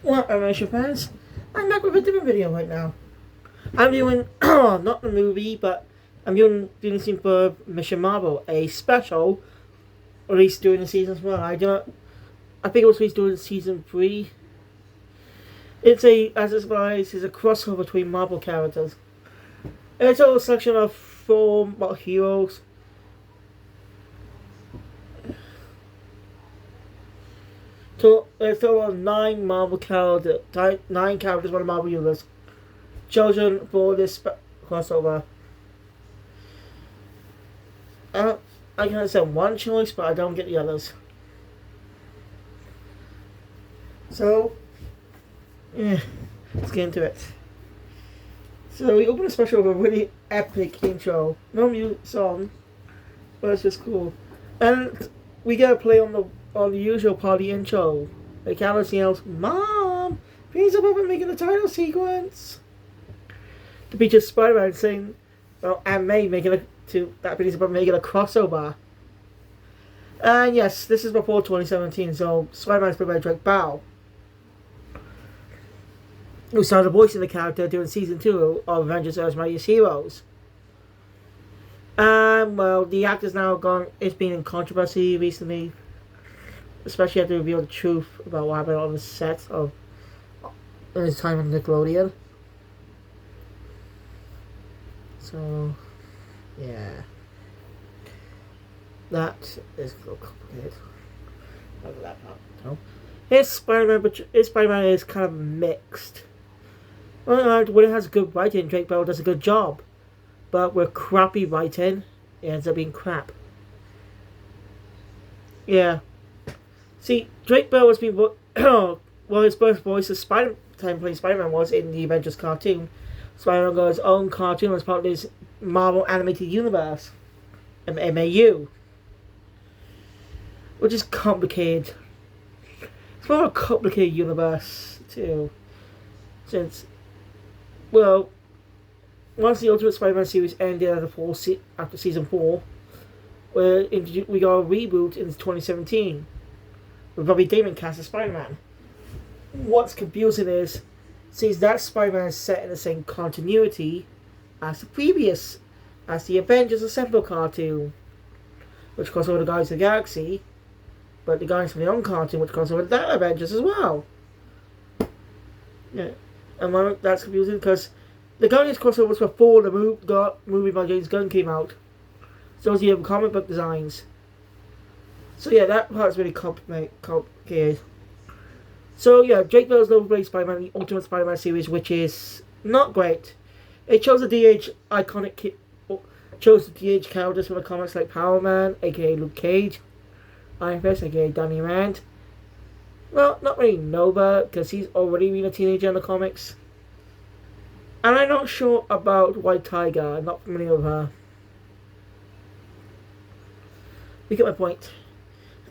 Well, animation fans, I'm back with a different video right now. I'm doing, not the movie, but I'm doing something for Mission Marvel, a special released during the season as well. I think it was released during season 3. As a surprise, it's a crossover between Marvel characters. It's a selection of 4 heroes. There's a total of 9 Marvel characters, 9 characters by the Marvel Universe chosen for this crossover. I can understand one choice, but I don't get the others. So, yeah, let's get into it. So we open the special with a really epic intro. No music song, but it's just cool. And we get a play on the usual party intro. The Alice yells, "Mom! Please up and making the title sequence." The features Spider-Man saying, and May making making a crossover. And yes, this is before 2017, so Spider-Man's played by Drake Bell, who started voicing the character during season 2 of Avengers: Earth's Mightiest Heroes. And well, the actor's now gone. It's been in controversy recently, especially after revealed the truth about what happened on the set of his time on Nickelodeon. So, yeah, that is a little complicated. Look at that part. No. His Spider-Man is kind of mixed. Well, when it has good writing, Drake Bell does a good job. But with crappy writing, it ends up being crap. Yeah. See, Drake Bell has been well, his first voice as playing Spider-Man was in the Avengers cartoon. Spider-Man got his own cartoon as part of his Marvel Animated Universe, MAU, which is complicated. It's more of a complicated universe too, since, well, once the Ultimate Spider-Man series ended after season 4, we got a reboot in 2017 with Robbie Damon cast as Spider-Man. What's confusing is, since that Spider-Man is set in the same continuity as the Avengers Assemble cartoon, which crosses over the Guardians of the Galaxy, but the Guardians from the own cartoon, which crosses over that Avengers as well. Yeah, and that's confusing because the Guardians crossovers before the movie by James Gunn came out. So was the comic book designs. So yeah, that part's really complicated. So yeah, Drake Bell's Low Blade Spider-Man, the Ultimate Spider-Man series, which is not great. It chose the DH characters from the comics like Power Man, aka Luke Cage, Iron Fist, aka Danny Rand. Well, not really Nova, because he's already been a teenager in the comics. And I'm not sure about White Tiger. I'm not familiar with her. You get my point.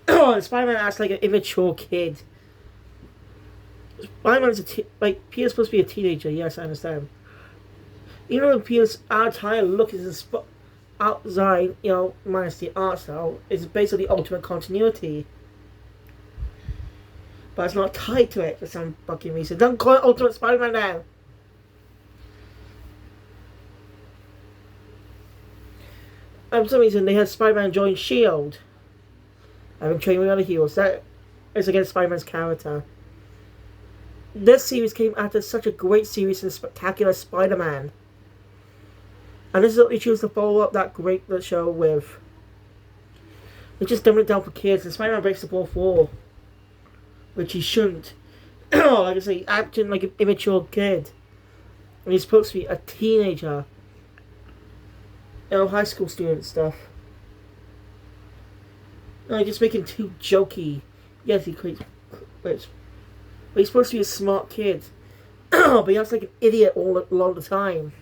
Spider-Man acts like an immature kid. Spider-Man's Peter's supposed to be a teenager. Yes, I understand. Even though Peter's entire look is outside, minus the art style, is basically ultimate continuity. But it's not tied to it for some fucking reason. Don't call it Ultimate Spider-Man now. For some reason, they had Spider-Man join S.H.I.E.L.D. I've been training with other heroes. That is against Spider-Man's character. This series came after such a great series in Spectacular Spider-Man. And this is what they choose to follow up that great show with. They just dumbed it down for kids, and Spider-Man breaks the fourth wall. Which he shouldn't. Like I say, acting like an immature kid. And he's supposed to be a teenager. High school student stuff. Just making too jokey. Yes, he creates. But he's supposed to be a smart kid. But he acts like an idiot all the time.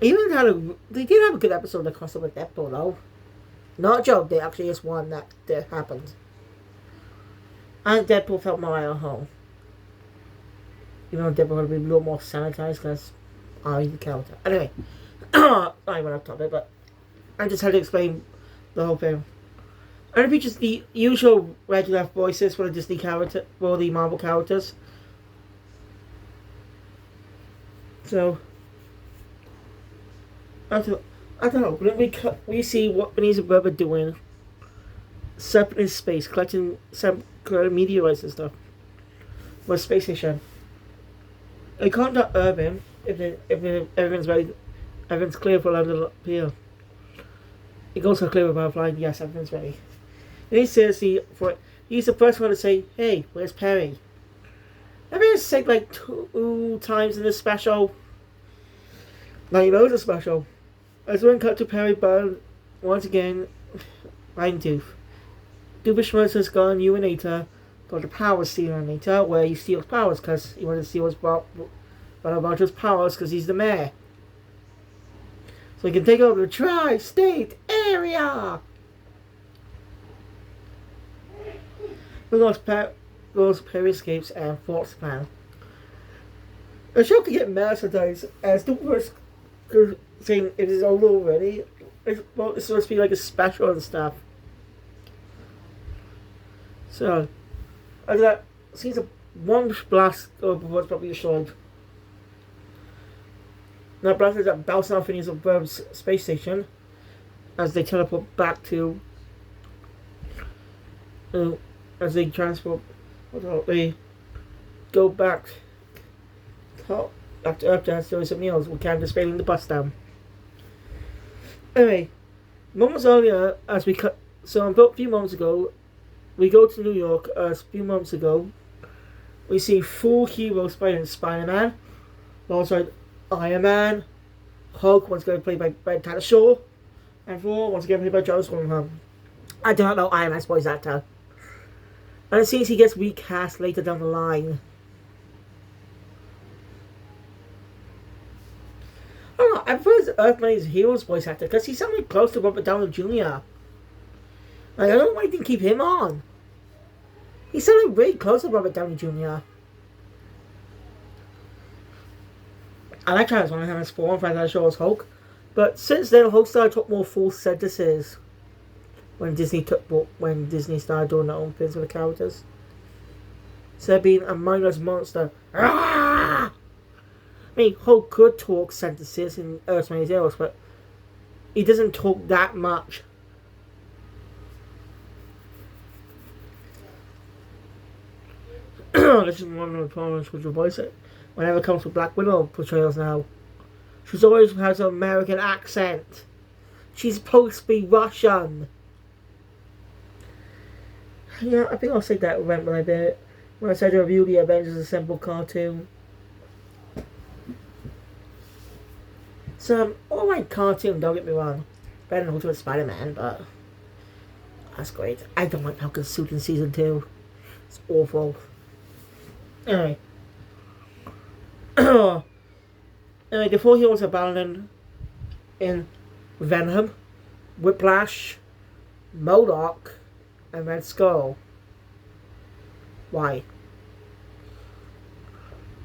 They did have a good episode of crossover with Deadpool though. Not a joke, there actually is one that happened. And Deadpool felt more at home. Even though Deadpool would be a little more sanitized because he's the character. Anyway, I went off topic, but I just had to explain the whole thing. And it features the usual regular voices for the Disney character, for the Marvel characters. So, I don't know. We see what Phineas and Ferb are doing, separate in space, collecting some meteorites and stuff, for a space station. They contact Urban if everyone's ready, everyone's clear for a little appeal. It goes so clear about flying. Yes, everyone's ready. And he says he's the first one to say, "Hey, where's Perry?" I've been said like 2 times in this special. Now you know it's a special. As when cut to Perry Byrne once again, Fine Tooth. Dubishmus has gone Urinator, got the power stealer where he steals powers because he wanted to steal his Roger's powers because he's the mayor. So he can take over the tri-state area. Goes Perry escapes and Fort's plan. The show can get merchandise as the first saying it is old already. It's supposed to be like a special and stuff. So, after that, seems a one blast before it's probably destroyed. Now, blast is at bouncing off Phineas and Ferb's space station as they teleport back to. As they transport. They go back to Earth to have some meals with Candace bailing the bus down. Anyway, moments earlier, as we cut. So, a few moments ago, we go to New York. A few months ago, we see 4 heroes fighting: Spider-Man, alongside Iron Man, Hulk once again played by Tanner Shaw, and Thor once again played by Joe Swanham. I do not know Iron Man's voice actor. And it seems he gets recast later down the line. I don't know, I prefer Earthman's Heroes voice actor because he sounded close to Robert Downey Jr. Like, I don't know why they didn't keep him on. He sounded really close to Robert Downey Jr. I like how it's one of him as 4 and 5 that show as Hulk. But since then, Hulk started to talk more full sentences. When Disney started doing their own things with the characters. Instead of being a mindless monster. I mean, Hulk could talk sentences in Earth's Heroes, but he doesn't talk that much. This is one of the problems with the voice. Whenever it comes to Black Widow portrayals now, she's always has an American accent. She's supposed to be Russian. Yeah, I think I'll say that when I said to review the Avengers Assemble cartoon. It's alright cartoon, don't get me wrong. Better than Ultimate Spider-Man, but that's great. I don't like Falcon's suit in season 2. It's awful. Anyway. Anyway, the 4 heroes are abandoned in Venom, Whiplash, MODOK, and Red Skull. Why?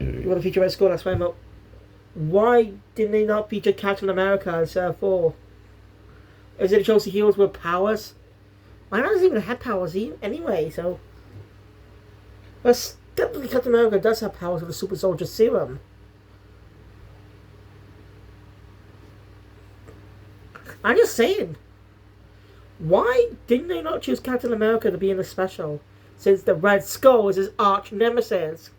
You want to feature Red Skull? That's why why didn't they not feature Captain America instead of Thor? Is it shows the heroes with powers? Why not even have powers anyway? So, but definitely Captain America does have powers with the Super Soldier Serum. I'm just saying. Why didn't they not choose Captain America to be in the special? Since the Red Skull is his arch nemesis.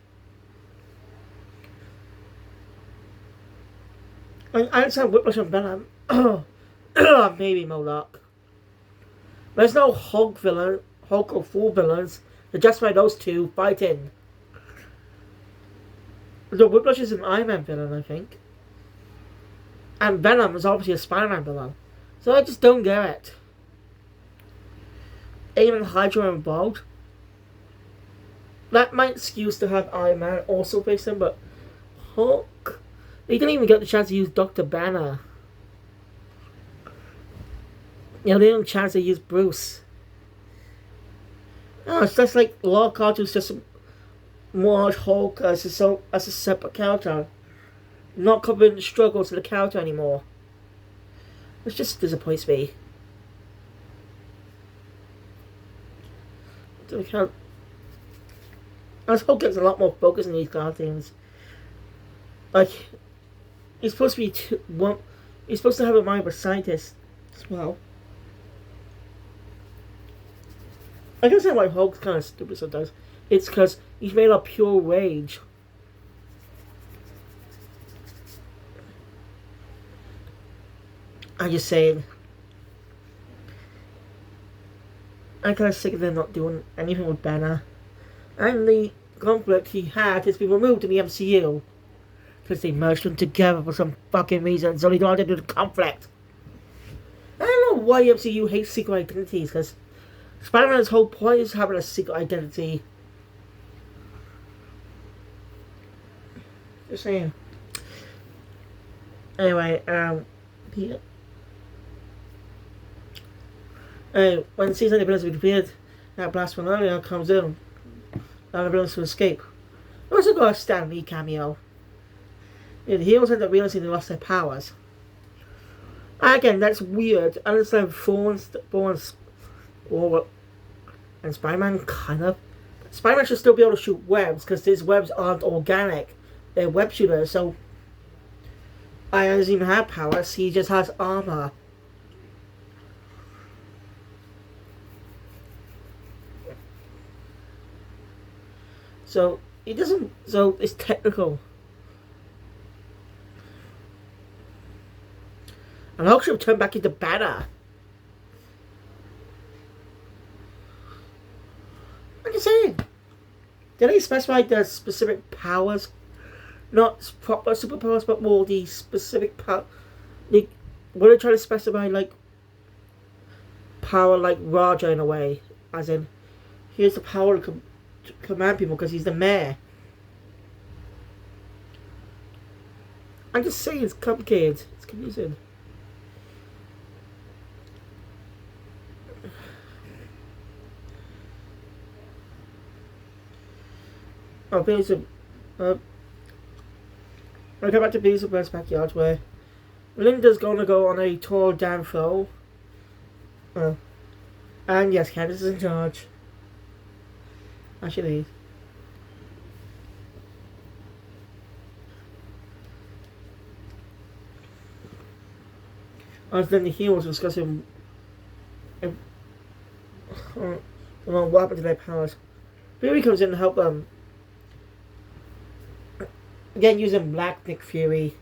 I understand Whiplash and Venom. Maybe MODOK. There's no Hulk or Thor villains to justify those two fighting. The Whiplash is an Iron Man villain, I think. And Venom is obviously a Spider-Man villain. So I just don't get it. Even Hydra involved. That might excuse to have Iron Man also face him, but Hulk, they didn't even get the chance to use Dr. Banner. They didn't have a chance to use Bruce. No, it's just like a lot of cartoons just more Hulk as a separate character, not covering the struggles of the character anymore. It just disappoints me. to account. As Hulk gets a lot more focus in these cartoons. Like, he's supposed to be he's supposed to have a mind of a scientist as well. I can understand why Hulk's kind of stupid sometimes. It's because he's made of pure rage. I'm just saying. I'm kind of sick of them not doing anything with Banner. And the conflict he had has been removed in the MCU. Because they merged them together for some fucking reason, so they don't have to do the conflict. I don't know why the MCU hates secret identities, because Spider-Man's whole point is having a secret identity. Just saying. Anyway, Peter. When the season of the villains appeared, that blast from earlier comes in. Now the villains to escape. We also got a Stan Lee cameo. Yeah, the heroes end up realizing they lost their powers. Again, that's weird. I understand Thorns and Spider-Man kind of. Spider-Man should still be able to shoot webs because his webs aren't organic. They're web shooters, so Iron doesn't even have powers. He just has armor. So it doesn't. So it's technical. And Hulk should have turned back into Banner. I'm just saying. Did they specify the specific powers? Not proper superpowers, but more the specific power. Like, were they trying to specify, like, power like Raja in a way? As in, here's the power to command people because he's the mayor. I'm just saying it's complicated. It's confusing. Oh, Peter's I go back to Peter's first backyard where Linda's gonna go on a tour down throw. And yes, Candace is in charge. Actually, as then the heroes discussing what happened to their powers. Fury comes in to help them. Again, using Black Nick Fury.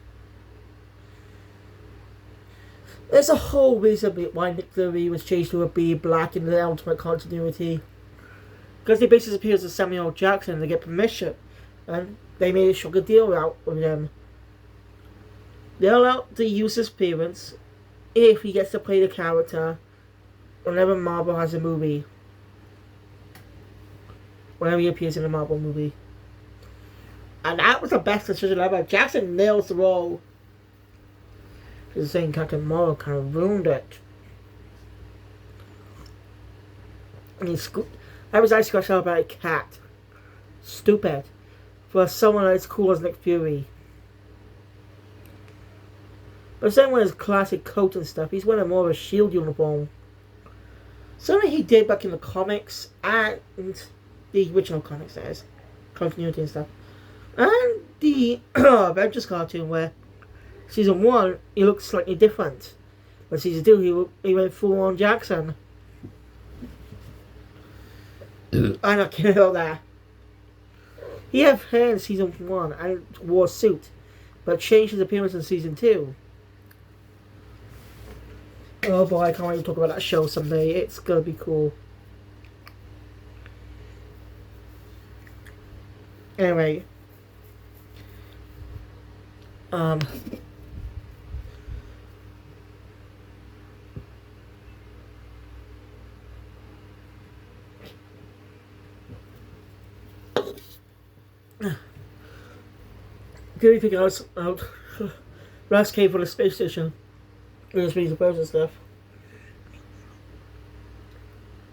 There's a whole reason why Nick Fury was changed to be black in the Ultimate Continuity. Because they basically appear as Samuel Jackson, they get permission. And they made a sugar deal out with them. They're allowed to use his appearance if he gets to play the character whenever Marvel has a movie. Whenever he appears in a Marvel movie. And that was the best decision ever. Jackson nails the role. Because saying Captain Marvel kind of ruined it. And I was actually scratched out about a cat. Stupid. For someone as cool as Nick Fury. But same with his classic coat and stuff, he's wearing more of a SHIELD uniform. Something he did back in the comics and the original comics, that is. Continuity and stuff. And the Avengers cartoon where season 1 he looked slightly different. But season 2 he went full on Jackson. I'm not kidding about that. He had hair in season 1 and wore a suit, but changed his appearance in season 2. Oh boy, I can't wait to talk about that show someday. It's gonna be cool. Anyway. Good thing I was out. Last came for the space station. There's the birds and stuff.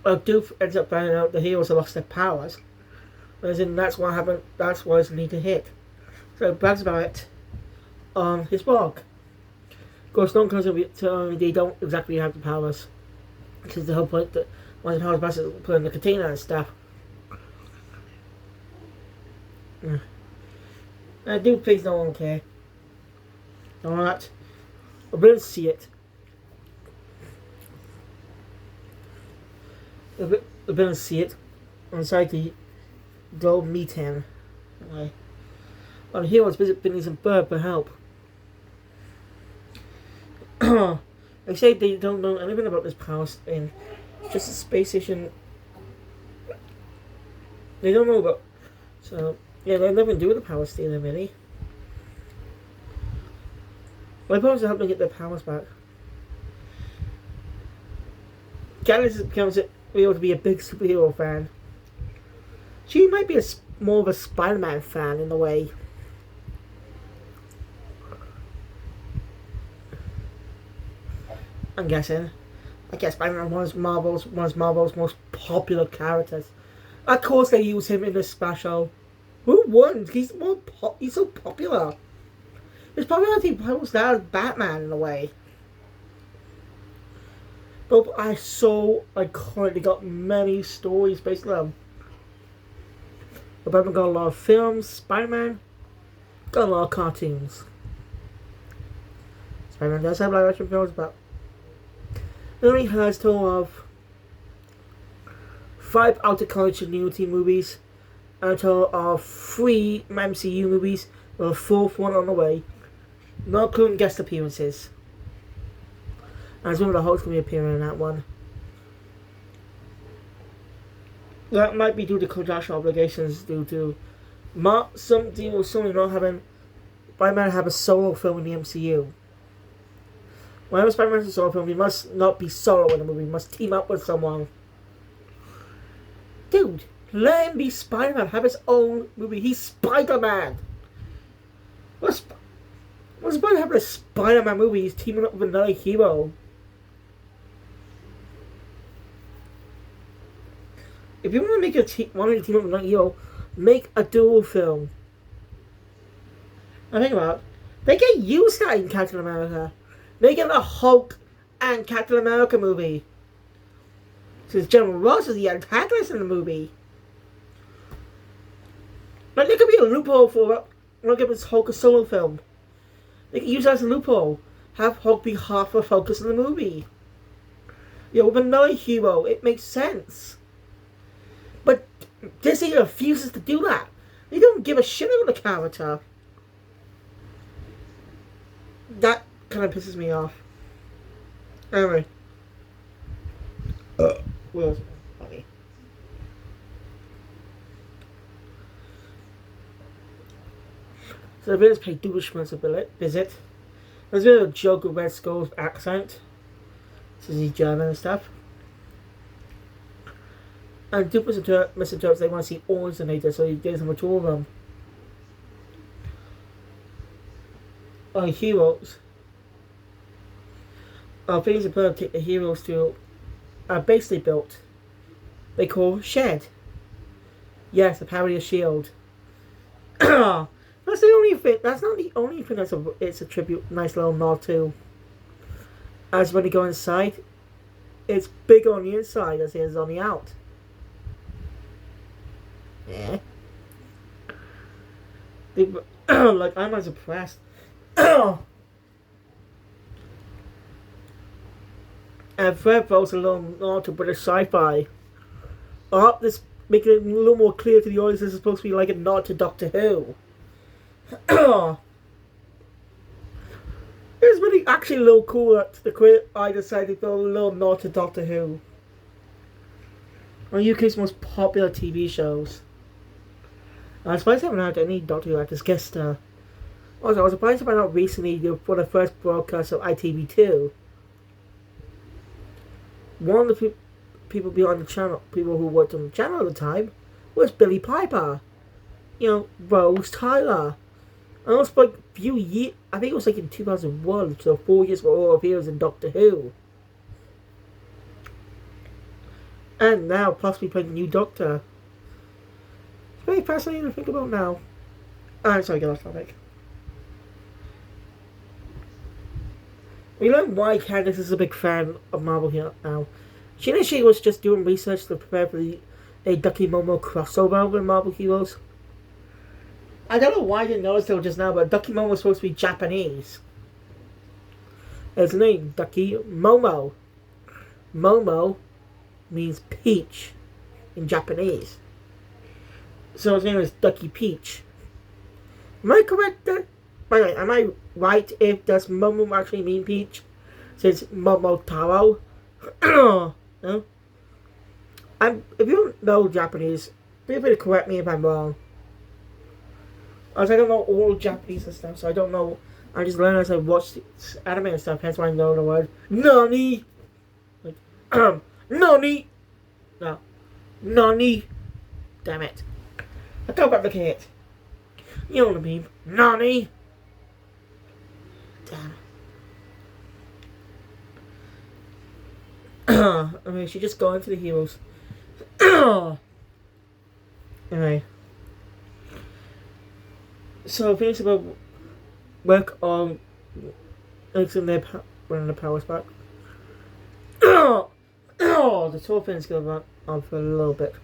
Doof ends up finding out the heroes have lost their powers. As in, that's what happened. That's why it's need to hit. So brags about it on his blog. Of course, no one comes to tell me they don't exactly have the powers. Because the whole point that Once the powers buses put in the container and stuff. I do please no one care. Alright. I will see it. I will see it. I'm decided to go meet him. Anyway. Well, the heroes visit Phineas and Ferb for help. They say they don't know anything about this power in just a space station. They don't know about. So, yeah, they have nothing to do with the power stealing, really. My powers to help them get their powers back. Candace becomes able to be a big superhero fan. She might be more of a Spider-Man fan in a way. I'm guessing. I guess Spider-Man was one of Marvel's most popular characters. Of course, they use him in the special. Who wouldn't? He's so popular. His popularity was now as Batman in a way. But I so iconic. They got many stories based on them. But Batman got a lot of films. Spider-Man got a lot of cartoons. Spider-Man does have live action films, but it only has a total of 5 Out of College Community movies and a total of 3 MCU movies with a 4th one on the way. Not including guest appearances. And as one of the hosts will be appearing in that one. That might be due to contractual obligations due to some deal with Sony not having Spider-Man have a solo film in the MCU. Whenever Spider-Man has a solo film, he must not be solo in the movie. He must team up with someone. Dude, let him be Spider-Man. Have his own movie. He's Spider-Man. What's the point of having a Spider-Man movie? He's teaming up with another hero. If you want to make a team up with another hero, make a dual film. I think about it. They can use that in Captain America. They get a Hulk and Captain America movie. Since General Ross is the antagonist in the movie. Like, there could be a loophole for give this Hulk a solo film. They can use that as a loophole. Have Hulk be half the focus of the movie. You know, with another hero, it makes sense. But Disney refuses to do that. They don't give a shit about the character. That kind of pisses me off. Anyway. Well, funny. So the villains pay Dublishman's a visit. There's a bit of a joke with Red Skull's accent. Since he's German and stuff. And Dublin misinterprets they want to see all the NATO, so he gives them a tour of them. Heroes. Phineas and Ferb take the heroes to a base they built. They call Shed. Yes, a parody of S.H.I.E.L.D. That's the only thing. That's not the only thing it's a tribute, nice little nod to. As when you go inside, it's bigger on the inside as it is on the out. Yeah. Like, I'm as impressed. And Ferb throws a little nod to British sci-fi. This making it a little more clear to the audience this is supposed to be like a nod to Doctor Who. It's really actually a little cool that the creator I decided to throw a little nod to Doctor Who. One of UK's most popular TV shows. I'm surprised I haven't had any Doctor Who actors guest star. Also, I was surprised to find out recently for the first broadcast of ITV2. One of the people behind the channel, people who worked on the channel at the time, was Billy Piper. You know, Rose Tyler. And also, like, a few years, I think it was like in 2001, so 4 years before all appears in Doctor Who. And now, possibly playing the new Doctor. It's very fascinating to think about now. I'm sorry, get off topic. We learn why Candace is a big fan of Marvel here now. She initially was just doing research to prepare for a Ducky Momo crossover with Marvel Heroes. I don't know why I didn't notice till just now, but Ducky Momo was supposed to be Japanese. His name, Ducky Momo. Momo means peach in Japanese. So his name is Ducky Peach. Am I correct then? By the way, am I right if does Momo actually mean peach? Since Momotaro? No? If you don't know Japanese, feel free to correct me if I'm wrong. As I don't know all Japanese and stuff, so I don't know. I just learned as I watched anime and stuff, hence why I know the word NANI! Like, NANI! No. NANI! Damn it. I can't replicate. You know what I mean. NANI! Damn. I mean, she just got into the heroes. Anyway. So, Phineas about work on mixing their running the powers back. The tour thing's going on for a little bit.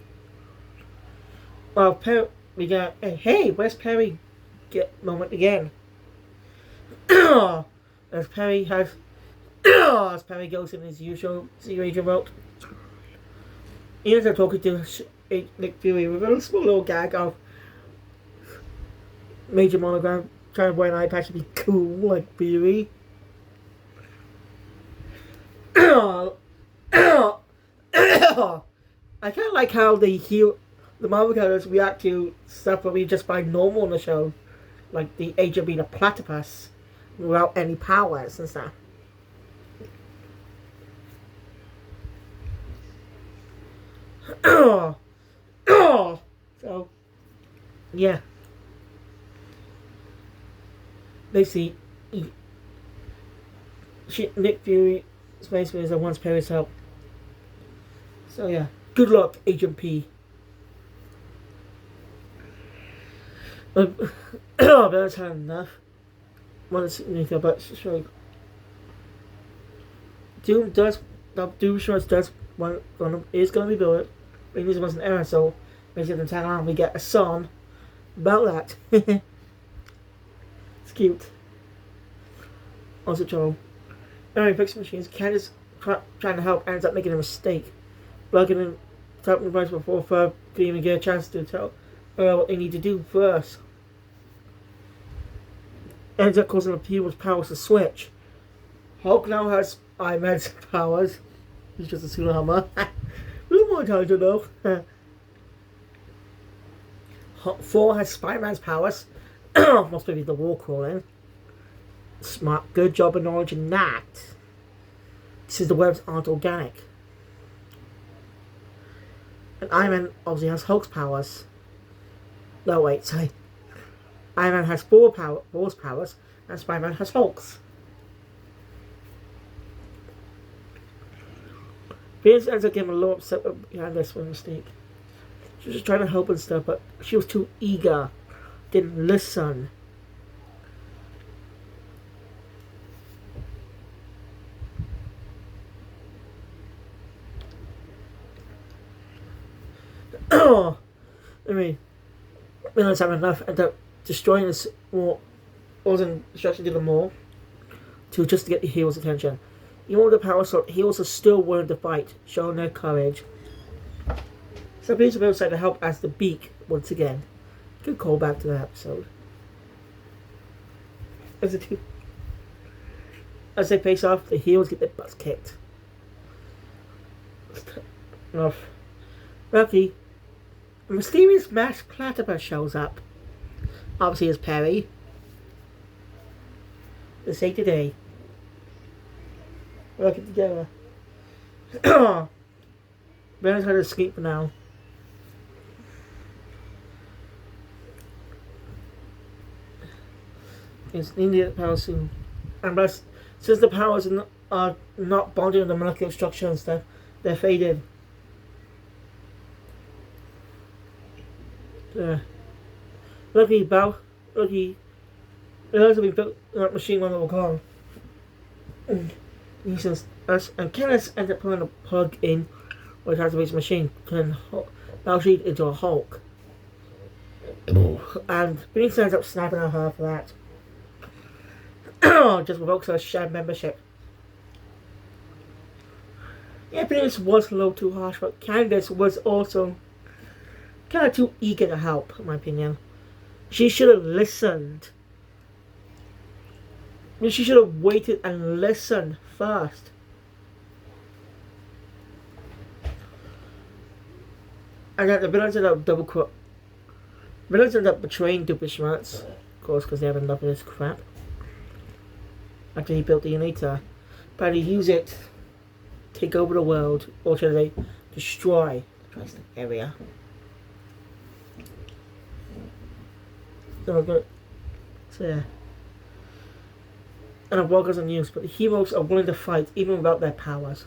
Well, Perry, we got hey, where's Perry? Get moment again. As Perry goes in his usual series remote. He ends up talking to Nick Fury with a small little gag of Major Monogram trying to wear an eye patch to be cool like Fury. I kind of like how the Marvel characters react to stuff that we just find normal in the show, like the Agent being a platypus without any powers and stuff. So, yeah. Basically, Nick Fury Space Racer wants Perry's help. So yeah, good luck, Agent P. That's had enough. Want to make about sure. Doom Shorts does is gonna be built. It needs was an error, so basically the tag on we get a song about that. It's cute. Also trouble. Anyway, fixing machines. Candace trying to help ends up making a mistake. Plugging in typing device before Ferb can even get a chance to tell her what they need to do first. Ends up causing the people's powers to switch. Hulk now has Iron Man's powers. He's just a Sula Hammer. A little more intelligent though. Thor has Spider-Man's powers. Must be the wall crawling. Smart, good job acknowledging that. Since the webs aren't organic. And Iron Man obviously has Hulk's powers. No, wait, sorry. Iron Man has Thor's powers, and Spider-Man has Hulk's. Phineas ends up getting a little upset behind this one mistake. She was just trying to help and stuff, but she was too eager. Didn't listen. Anyway, realized having enough, ended up destroying this more, wasn't instruction to the more, just to get the heroes' attention. Even with the power slot, heroes are still willing to fight, showing their courage. So Peter Bill decided to help as the Beak once again. Good callback to that episode. As they face off, the heroes get their butts kicked. Enough. Lucky, a mysterious masked platypus shows up. Obviously, it's Perry. They say today. Working together. Brandon's had to escape for now. It's needed power soon. And plus, since the powers are not bonded with the molecular structure and stuff, they're faded. Lucky, it has to be built that machine when it will come. He says, Us and Kenneth ends up putting a plug in, which has to be his machine, turn Baljeet into a Hulk. And Phineas ends up snapping at her for that. Just revokes her shared membership. Yeah, Phineas was a little too harsh, but Candace was also kind of too eager to help, in my opinion. She should have listened. I mean, she should have waited and listened first. And then the villains ended up villains ended up betraying Doofenshmirtz, of course, because they had enough of this crap. After he built the Uniter. But he used it to take over the world, or should I say, destroy the Dresden area. So yeah. And the world goes on news, but the heroes are willing to fight even without their powers.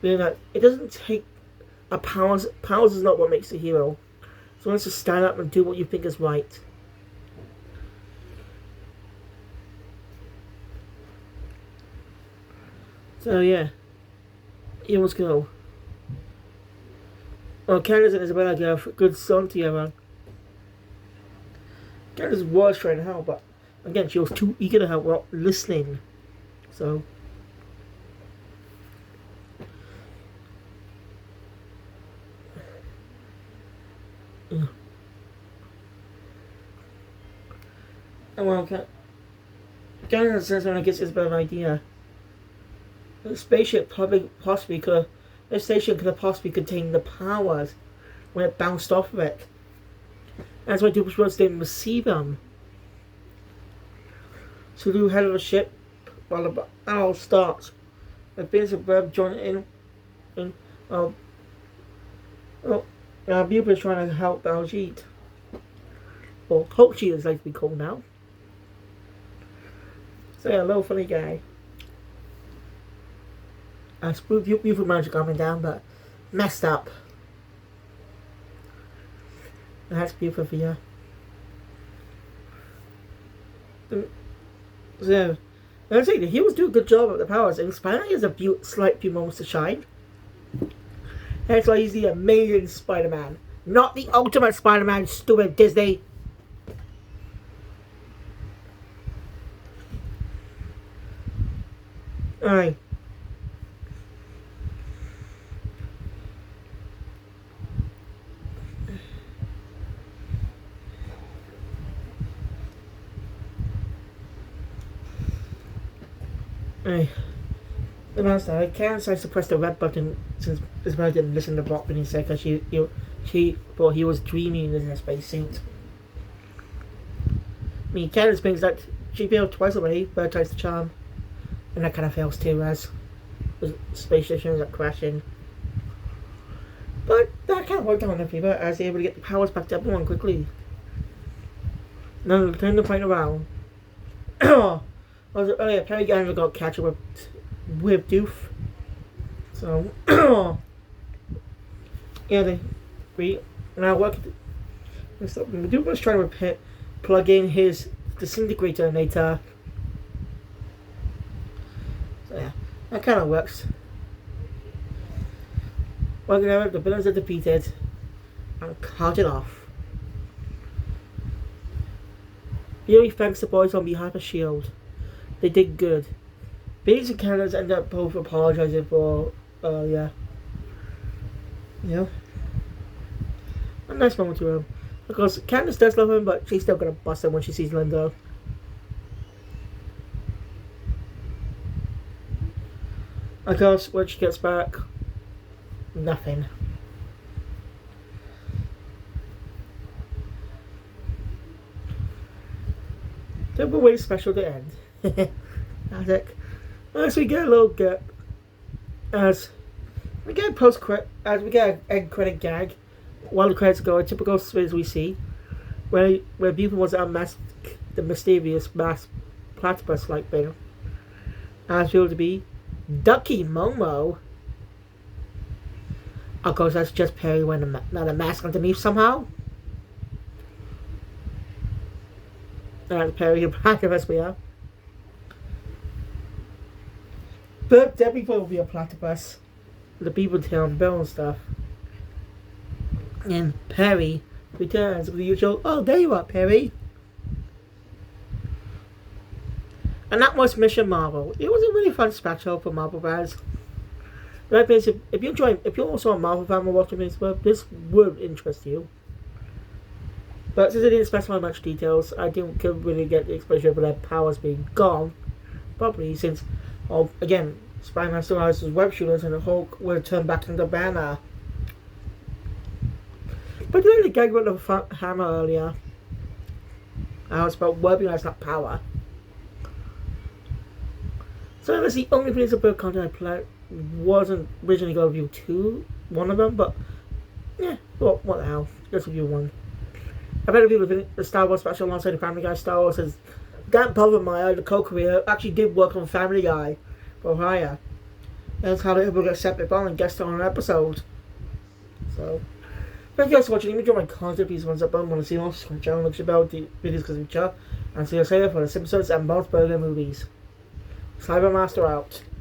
Meaning that it doesn't take a powers is not what makes a hero. So it's to stand up and do what you think is right. So yeah. Heroes go. Well, Candace and Isabella go for a good song together. Candace was trying to help, but again, she was too eager to help without listening. So yeah. And well, Candace says when I guess it's a better idea. The spaceship possibly could. This station could have possibly contained the powers when it bounced off of it. That's why Doofenshmirtz didn't receive them. So the head of the ship while the battle starts. The Phineas and Ferb join in Bubba is trying to help Baljeet. Or Hulkjeet as like to be called now. So yeah, a little funny guy. I suppose Buford managed to calm him down, but messed up. That's Buford for you. So, I say he was doing a good job at the powers, and Spider-Man has a slight few moments to shine. That's why he's the amazing Spider-Man, not the ultimate Spider-Man, stupid Disney. Alright. The master, I can't decide to press the red button since Isabel didn't listen to what he said because she thought he was dreaming in a spacesuit. I mean, Candace thinks that she failed twice already, third time's the charm. And that kind of fails too, as the space station ends up crashing. But that kind of worked out in their favor as they're able to get the powers back to everyone quickly. Now they're turning the fight around. Earlier, Perry Gandalf got catch up with Doof. So, yeah, we now work. Doof was trying to plug in his disintegrator later. So, yeah, that kind of works. Working out, the villains are defeated and carted off. Fury thanks the boys on behalf of S.H.I.E.L.D. They did good. Phineas and Candace end up both apologizing for, yeah. A nice moment to him. Of course, Candace does love him, but she's still gonna bust him when she sees Linda. Of course, when she gets back, nothing. Don't be wait special to end. That's it. As we get a little gap, as we get an end credit gag, while the credits go, a typical as we see, where Buford wants to unmask the mysterious mass platypus-like thing, as revealed to be Ducky Momo. Of course, that's just Perry wearing not a mask underneath somehow. Perry, you're back of us, we are. Ferb definitely will be a platypus. The people town bell and stuff. And Perry returns with the usual, oh, there you are, Perry. And that was Mission Marvel. It was a really fun special for Marvel fans. Right, if you're also a Marvel fan watching this would interest you. But since I didn't specify much details, I couldn't really get the exposure of their powers being gone. Probably since, again, Spider-Man still has his web shooters and the Hulk will turn back into Banner. But you know the gag about the hammer earlier? How it's about weaponized, not power. So that's the only piece of book content I played. Wasn't originally going to review one of them, but yeah, well, what the hell? Just review one. I've had a review of the Star Wars special alongside the Family Guy Star Wars. Says Dan Povenmire, the co-creator, actually did work on Family Guy for hire. That's how they able to accept it and guest on an episode. So, thank you guys for watching. If you enjoy my content, please thumbs up button. Want to see more? Subscribe to the channel, look about the videos because of each other. And see you later for the Simpsons and Bob's Burger movies. Cybermaster out.